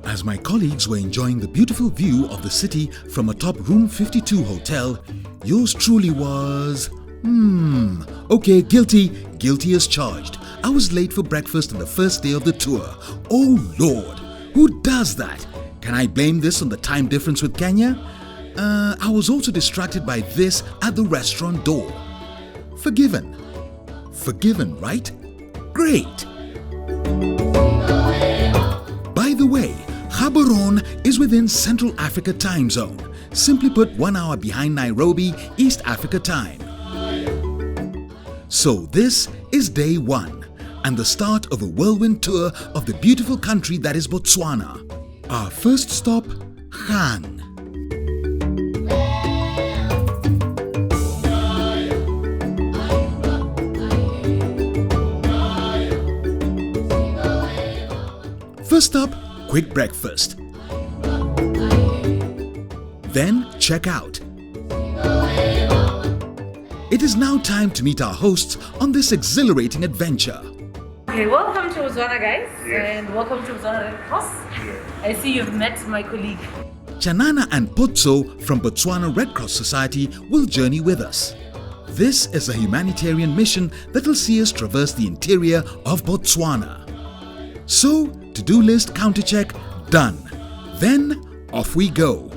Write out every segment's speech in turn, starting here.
As my colleagues were enjoying the beautiful view of the city from atop Room 52 hotel, yours truly was... Okay, guilty as charged. I was late for breakfast on the first day of the tour. Oh Lord, who does that? Can I blame this on the time difference with Kenya? I was also distracted by this at the restaurant door. Forgiven, right? Great. By the way, Gaborone is within Central Africa time zone. Simply put, 1 hour behind Nairobi, East Africa time. So this is day 1 and the start of a whirlwind tour of the beautiful country that is Botswana. Our first stop, Kang. First up, quick breakfast. Then check out. It is now time to meet our hosts on this exhilarating adventure. Okay, welcome to Botswana, guys, and welcome to Botswana Red Cross. I see you've met my colleague. Chanana and Potso from Botswana Red Cross Society will journey with us. This is a humanitarian mission that will see us traverse the interior of Botswana. So, to-do list counter-check done. Then, off we go.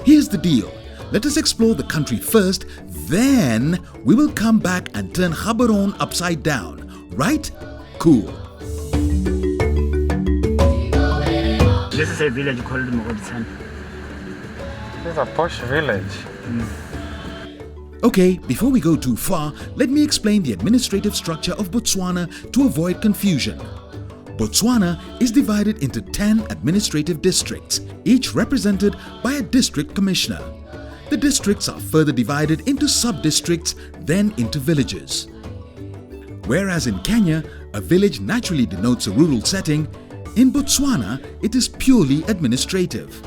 Here's the deal. Let us explore the country first, then we will come back and turn Gaborone upside down. Right? Cool. This is a village called Hukuntsi. This is a posh village. Okay, before we go too far, let me explain the administrative structure of Botswana to avoid confusion. Botswana is divided into 10 administrative districts, each represented by a district commissioner. The districts are further divided into sub-districts, then into villages. Whereas in Kenya, a village naturally denotes a rural setting, in Botswana, it is purely administrative.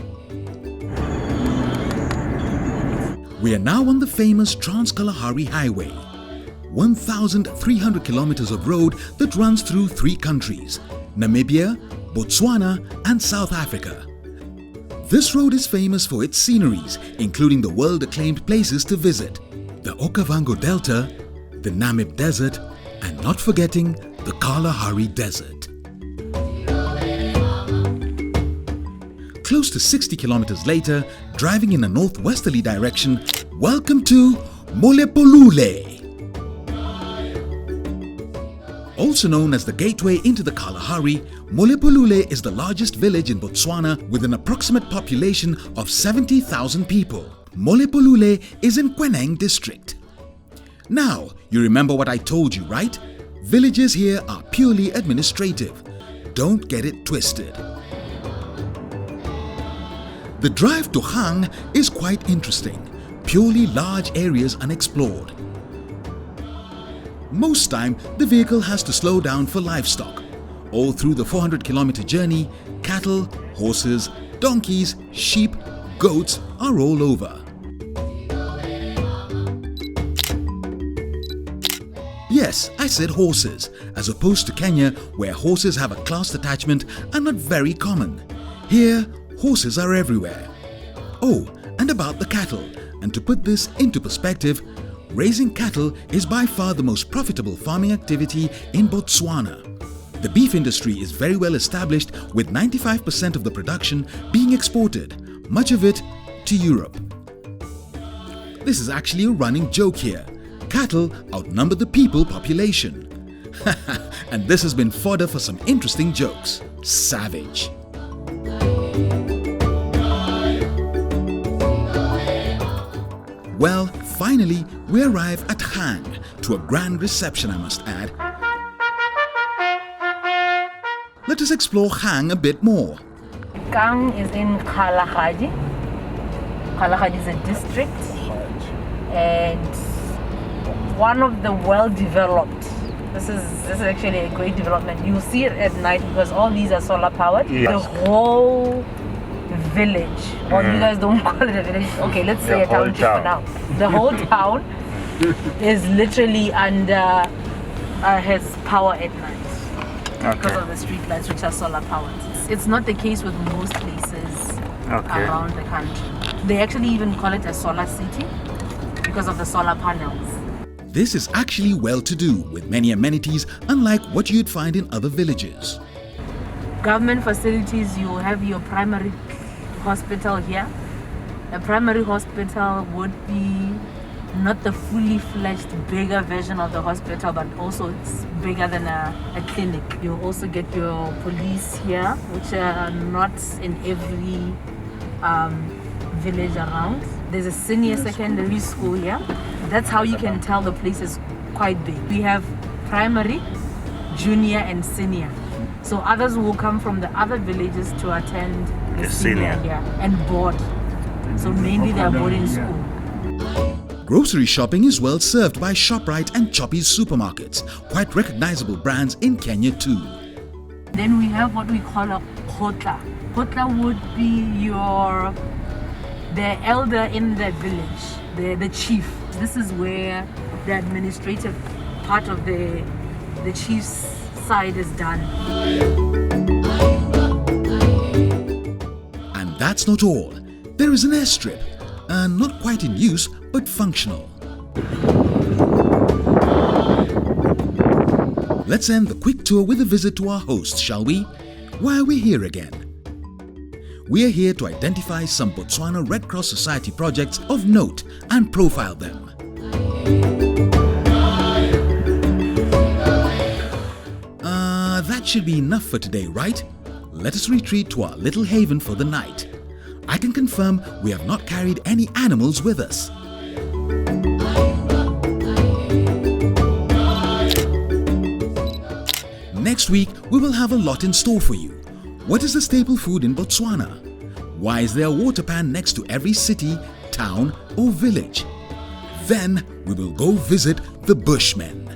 We are now on the famous Trans-Kalahari highway, 1,300 kilometers of road that runs through 3 countries, Namibia, Botswana and South Africa. This road is famous for its sceneries, including the world-acclaimed places to visit, the Okavango Delta, the Namib Desert, and not forgetting the Kalahari Desert. Close to 60 kilometers later, driving in a northwesterly direction, welcome to Molepolule. Also known as the gateway into the Kalahari, Molepolule is the largest village in Botswana with an approximate population of 70,000 people. Molepolule is in Kweneng district. Now, you remember what I told you, right? Villages here are purely administrative. Don't get it twisted. The drive to Kang is quite interesting. Purely large areas unexplored. Most time, the vehicle has to slow down for livestock. All through the 400-kilometer journey, cattle, horses, donkeys, sheep, goats are all over. Yes, I said horses, as opposed to Kenya, where horses have a class attachment and not very common. Here, horses are everywhere. Oh, and about the cattle, and to put this into perspective, raising cattle is by far the most profitable farming activity in Botswana. The beef industry is very well established, with 95% of the production being exported, much of it to Europe. This is actually a running joke here. Cattle outnumber the people population. And this has been fodder for some interesting jokes. Savage. Well, finally, we arrive at Kang, to a grand reception I must add. Let us explore Kang a bit more. Kang is in Kalahari. Kalahari is a district and one of the well-developed. This is actually a great development. You see it at night because all these are solar powered. Yes. The whole village, or you guys don't call it a village, okay, let's say a township for now. The whole town is literally under has power at night because Okay. of the street lights, which are solar powered. It's not the case with most places Okay. around the country. They actually even call it a solar city because of the solar panels. This is actually well-to-do with many amenities unlike what you'd find in other villages. Government facilities, you have your primary hospital here. A primary hospital would be not the fully fledged bigger version of the hospital, but also it's bigger than a clinic. You also get your police here, which are not in every village around. There's a senior secondary school here. That's how you can tell the place is quite big. We have primary, junior and senior. So others will come from the other villages to attend the senior here and board. So mainly they are boarding school. Grocery shopping is well served by ShopRite and Choppy's supermarkets, quite recognizable brands in Kenya too. Then we have what we call a kotla. Kotla would be the elder in the village, the chief. This is where the administrative part of the chief's side is done. And that's not all. There is an airstrip, not quite in use but functional. Let's end the quick tour with a visit to our host, shall we? Why are we here again? We are here to identify some Botswana Red Cross Society projects of note and profile them. That should be enough for today, right? Let us retreat to our little haven for the night. I can confirm we have not carried any animals with us. Next week, we will have a lot in store for you. What is the staple food in Botswana? Why is there a water pan next to every city, town or village? Then we will go visit the Bushmen.